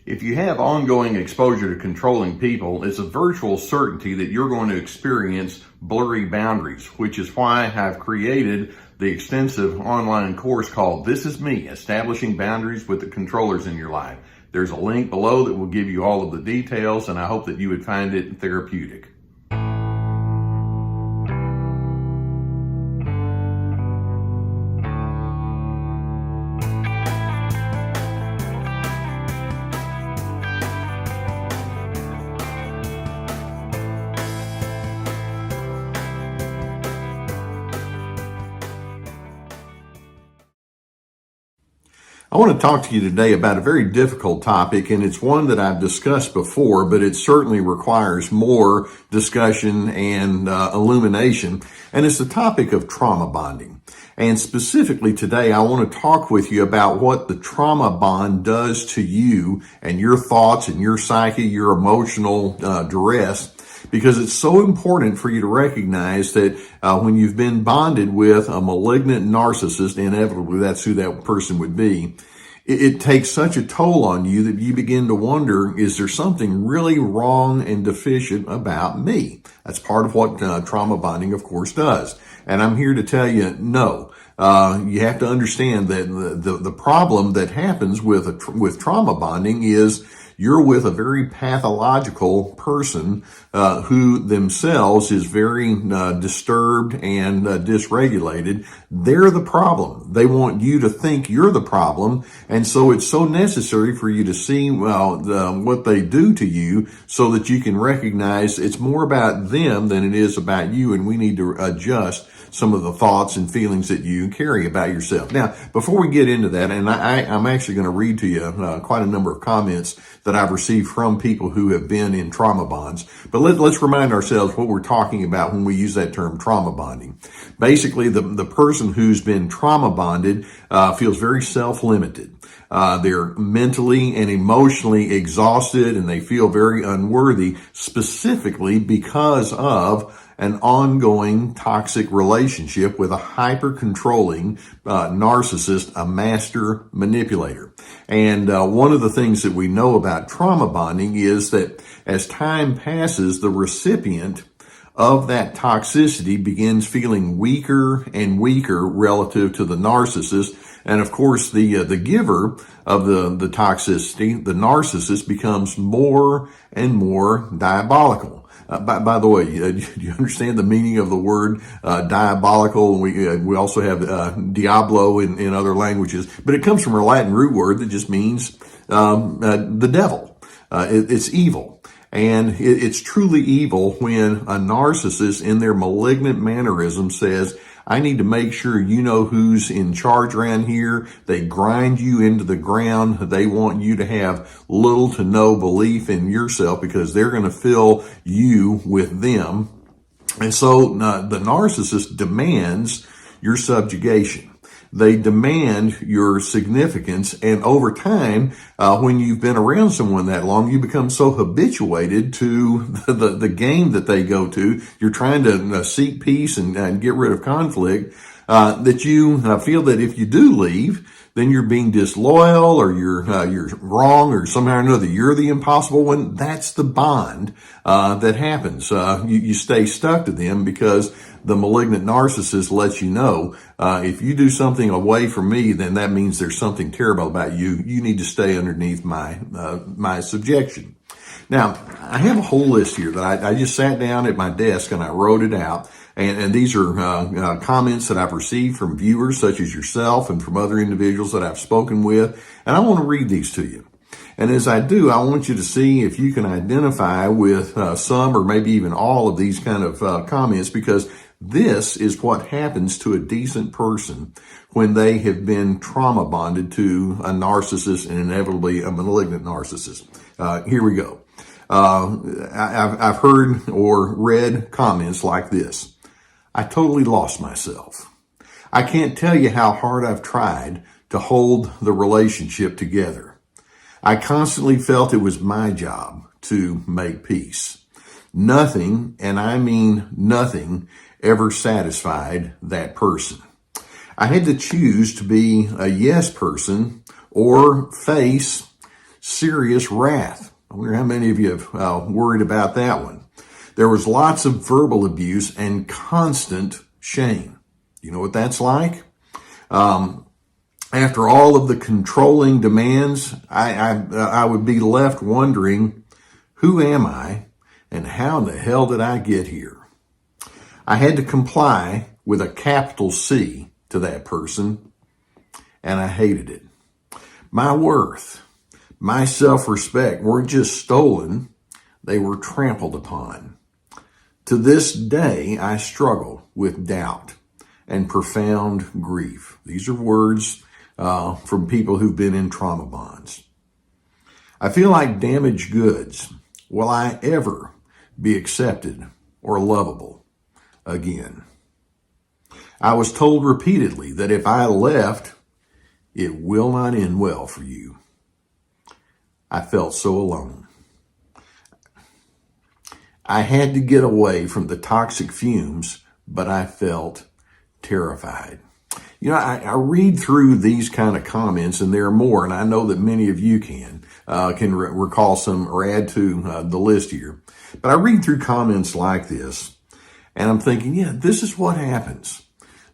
If you have ongoing exposure to controlling people, it's a virtual certainty that you're going to experience blurry boundaries, which is why I've created the extensive online course called This Is Me, Establishing Boundaries with the Controllers in Your Life. There's a link below that will give you all of the details, and I hope that you would find it therapeutic. I want to talk to you today about a very difficult topic, and it's one that I've discussed before, but it certainly requires more discussion and illumination, and it's the topic of trauma bonding. And specifically today, I want to talk with you about what the trauma bond does to you and your thoughts and your psyche, your emotional duress, because it's so important for you to recognize that when you've been bonded with a malignant narcissist, inevitably that's who that person would be, it takes such a toll on you that you begin to wonder, is there something really wrong and deficient about me? That's part of what trauma bonding, of course, does. And I'm here to tell you, no. You have to understand that the problem that happens with trauma bonding is you're with a very pathological person who themselves is very disturbed and dysregulated. They're the problem. They want you to think you're the problem, and so it's so necessary for you to see what they do to you so that you can recognize it's more about them than it is about you, and we need to adjust some of the thoughts and feelings that you carry about yourself. Now, before we get into that, and I'm actually going to read to you quite a number of comments that I've received from people who have been in trauma bonds. But let's remind ourselves what we're talking about when we use that term trauma bonding. Basically, the person who's been trauma bonded feels very self-limited. They're mentally and emotionally exhausted, and they feel very unworthy, specifically because of an ongoing toxic relationship with a hyper-controlling narcissist, a master manipulator. And one of the things that we know about trauma bonding is that as time passes, the recipient of that toxicity begins feeling weaker and weaker relative to the narcissist. And of course, the giver of the toxicity, the narcissist, becomes more and more diabolical. By the way, do you understand the meaning of the word diabolical? We also have diablo in other languages, but it comes from a Latin root word that just means the devil. It's evil. And it's truly evil when a narcissist in their malignant mannerism says, I need to make sure you know who's in charge around here. They grind you into the ground. They want you to have little to no belief in yourself because they're going to fill you with them. And so the narcissist demands your subjugation. They demand your significance, and over time, when you've been around someone that long, you become so habituated to the game that they go to. You're trying to seek peace and get rid of conflict, that you feel that if you do leave, then you're being disloyal, or you're wrong, or somehow or another you're the impossible one. That's the bond that happens. You stay stuck to them because the malignant narcissist lets you know, if you do something away from me, then that means there's something terrible about you. You need to stay underneath my subjection. Now, I have a whole list here that I just sat down at my desk and I wrote it out. And these are comments that I've received from viewers such as yourself and from other individuals that I've spoken with. And I want to read these to you. And as I do, I want you to see if you can identify with some or maybe even all of these kind of comments, because this is what happens to a decent person when they have been trauma bonded to a narcissist, and inevitably a malignant narcissist. Here we go. I've heard or read comments like this. I totally lost myself. I can't tell you how hard I've tried to hold the relationship together. I constantly felt it was my job to make peace. Nothing, and I mean nothing, ever satisfied that person. I had to choose to be a yes person or face serious wrath. I wonder how many of you have worried about that one. There was lots of verbal abuse and constant shame. You know what that's like? After all of the controlling demands, I would be left wondering, who am I and how in the hell did I get here? I had to comply with a capital C to that person, and I hated it. My worth, my self-respect weren't just stolen, they were trampled upon. To this day, I struggle with doubt and profound grief. These are words from people who've been in trauma bonds. I feel like damaged goods. Will I ever be accepted or lovable again? I was told repeatedly that if I left, it will not end well for you. I felt so alone. I had to get away from the toxic fumes, but I felt terrified. You know, I read through these kind of comments, and there are more, and I know that many of you can recall some or add to the list here. But I read through comments like this, and I'm thinking, yeah, this is what happens.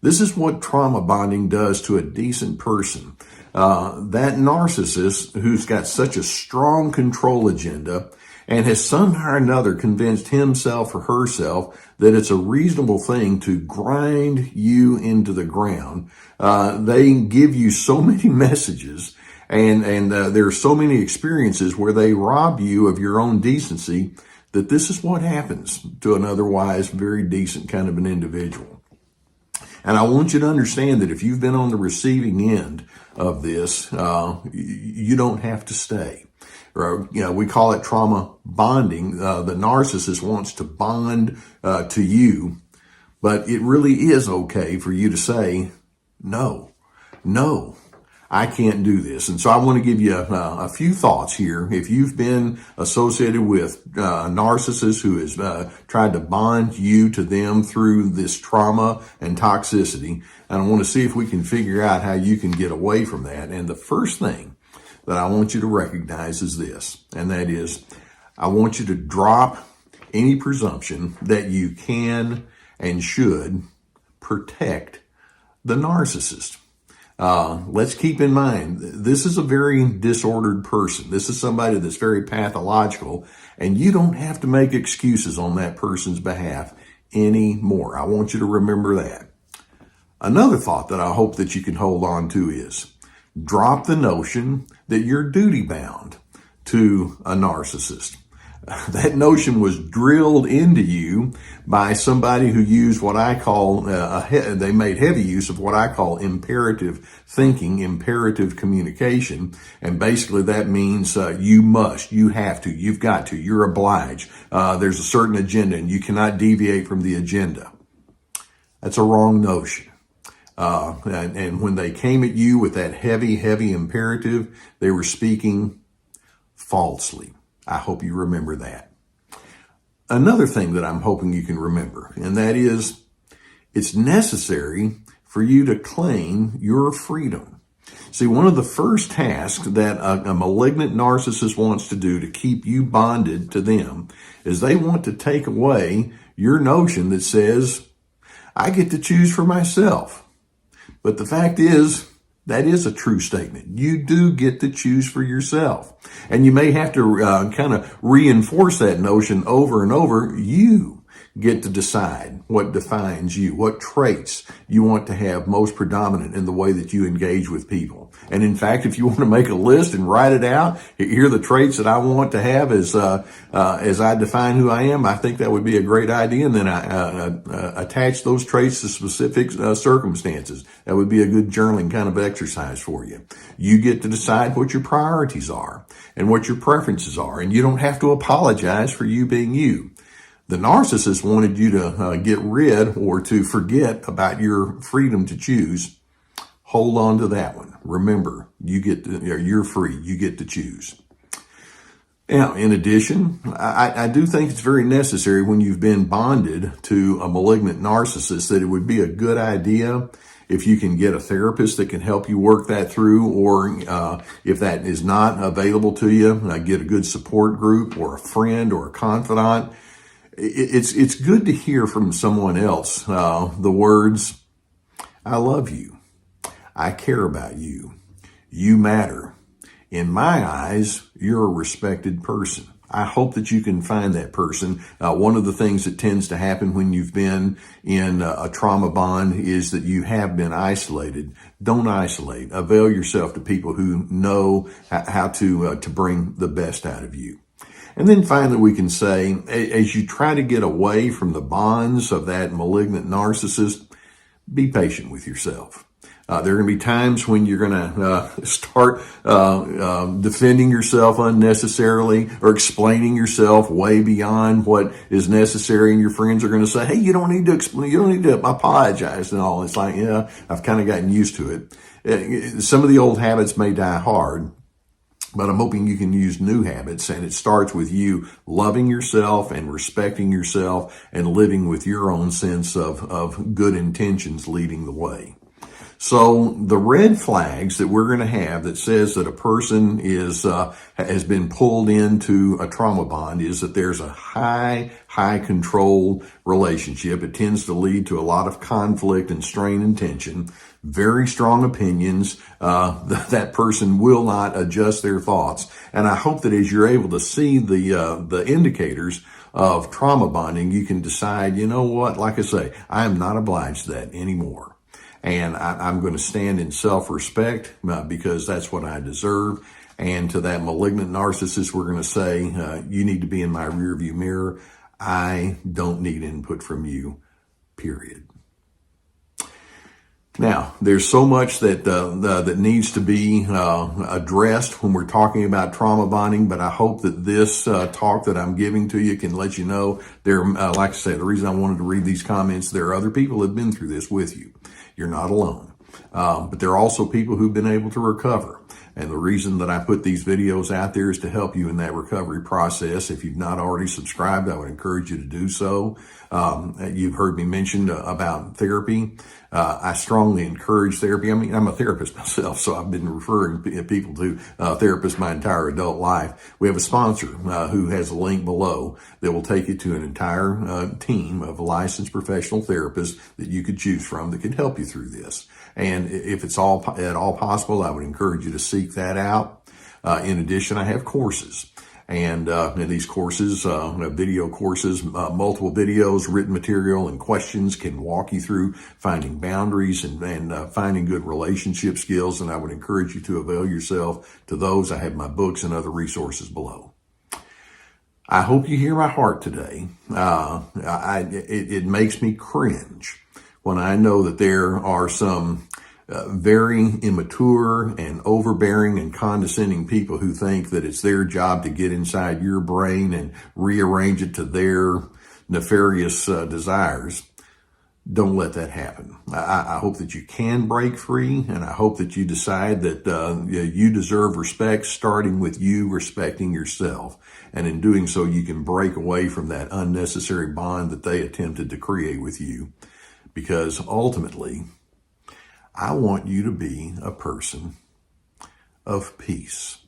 This is what trauma bonding does to a decent person. That narcissist who's got such a strong control agenda and has somehow or another convinced himself or herself that it's a reasonable thing to grind you into the ground. They give you so many messages and there are so many experiences where they rob you of your own decency that this is what happens to an otherwise very decent kind of an individual. And I want you to understand that if you've been on the receiving end of this, you don't have to stay. Or, you know, we call it trauma bonding. The narcissist wants to bond to you, but it really is okay for you to say, no, I can't do this. And so I want to give you a few thoughts here. If you've been associated with a narcissist who has tried to bond you to them through this trauma and toxicity, and I want to see if we can figure out how you can get away from that. And the first thing that I want you to recognize is this, and that is, I want you to drop any presumption that you can and should protect the narcissist. Let's keep in mind, this is a very disordered person. This is somebody that's very pathological, and you don't have to make excuses on that person's behalf anymore. I want you to remember that. Another thought that I hope that you can hold on to is, drop the notion that you're duty bound to a narcissist. That notion was drilled into you by somebody who used what I call, they made heavy use of what I call imperative thinking, imperative communication. And basically that means you must, you have to, you've got to, you're obliged. There's a certain agenda and you cannot deviate from the agenda. That's a wrong notion. And when they came at you with that heavy imperative, they were speaking falsely. I hope you remember that. Another thing that I'm hoping you can remember, and that is, it's necessary for you to claim your freedom. See, one of the first tasks that a malignant narcissist wants to do to keep you bonded to them is they want to take away your notion that says, I get to choose for myself. But the fact is, that is a true statement. You do get to choose for yourself. And you may have to kind of reinforce that notion over and over. You get to decide what defines you, what traits you want to have most predominant in the way that you engage with people. And in fact, if you want to make a list and write it out, here are the traits that I want to have as I define who I am, I think that would be a great idea. And then I attach those traits to specific circumstances. That would be a good journaling kind of exercise for you. You get to decide what your priorities are and what your preferences are. And you don't have to apologize for you being you. The narcissist wanted you to get rid or to forget about your freedom to choose. Hold on to that one. Remember, you're free. You get to choose. Now, in addition, I do think it's very necessary when you've been bonded to a malignant narcissist that it would be a good idea If you can get a therapist that can help you work that through, or if that is not available to you, get a good support group or a friend or a confidant. It's good to hear from someone else the words, I love you. I care about you. You matter. In my eyes, you're a respected person. I hope that you can find that person. One of the things that tends to happen when you've been in a trauma bond is that you have been isolated. Don't isolate. Avail yourself to people who know how to bring the best out of you. And then finally, we can say, as you try to get away from the bonds of that malignant narcissist, be patient with yourself. There are going to be times when you're going to start defending yourself unnecessarily or explaining yourself way beyond what is necessary, and your friends are going to say, "Hey, you don't need to explain. You don't need to apologize and all." It's like, yeah, I've kind of gotten used to it. Some of the old habits may die hard, but I'm hoping you can use new habits, and it starts with you loving yourself and respecting yourself and living with your own sense of good intentions leading the way. So the red flags that we're going to have that says that a person has been pulled into a trauma bond is that there's a high control relationship. It tends to lead to a lot of conflict and strain and tension, very strong opinions. That person will not adjust their thoughts. And I hope that as you're able to see the indicators of trauma bonding, you can decide, you know what, like I say, I am not obliged to that anymore. And I'm going to stand in self-respect because that's what I deserve. And to that malignant narcissist, we're going to say, you need to be in my rearview mirror. I don't need input from you, period. Now, there's so much that needs to be addressed when we're talking about trauma bonding, but I hope that this talk that I'm giving to you can let you know like I said, the reason I wanted to read these comments, there are other people that have been through this with you. You're not alone. But there are also people who've been able to recover. And the reason that I put these videos out there is to help you in that recovery process. If you've not already subscribed, I would encourage you to do so. You've heard me mention about therapy. I strongly encourage therapy. I mean, I'm a therapist myself, so I've been referring people to therapists my entire adult life. We have a sponsor who has a link below that will take you to an entire team of licensed professional therapists that you could choose from that can help you through this. And if it's at all possible, I would encourage you to seek that out. In addition, I have courses. And these courses, video courses, multiple videos, written material, and questions can walk you through finding boundaries and finding good relationship skills. And I would encourage you to avail yourself to those. I have my books and other resources below. I hope you hear my heart today. It makes me cringe when I know that there are some very immature and overbearing and condescending people who think that it's their job to get inside your brain and rearrange it to their nefarious desires. Don't let that happen. I hope that you can break free, and I hope that you decide that you deserve respect, starting with you respecting yourself. And in doing so, you can break away from that unnecessary bond that they attempted to create with you. Because ultimately, I want you to be a person of peace.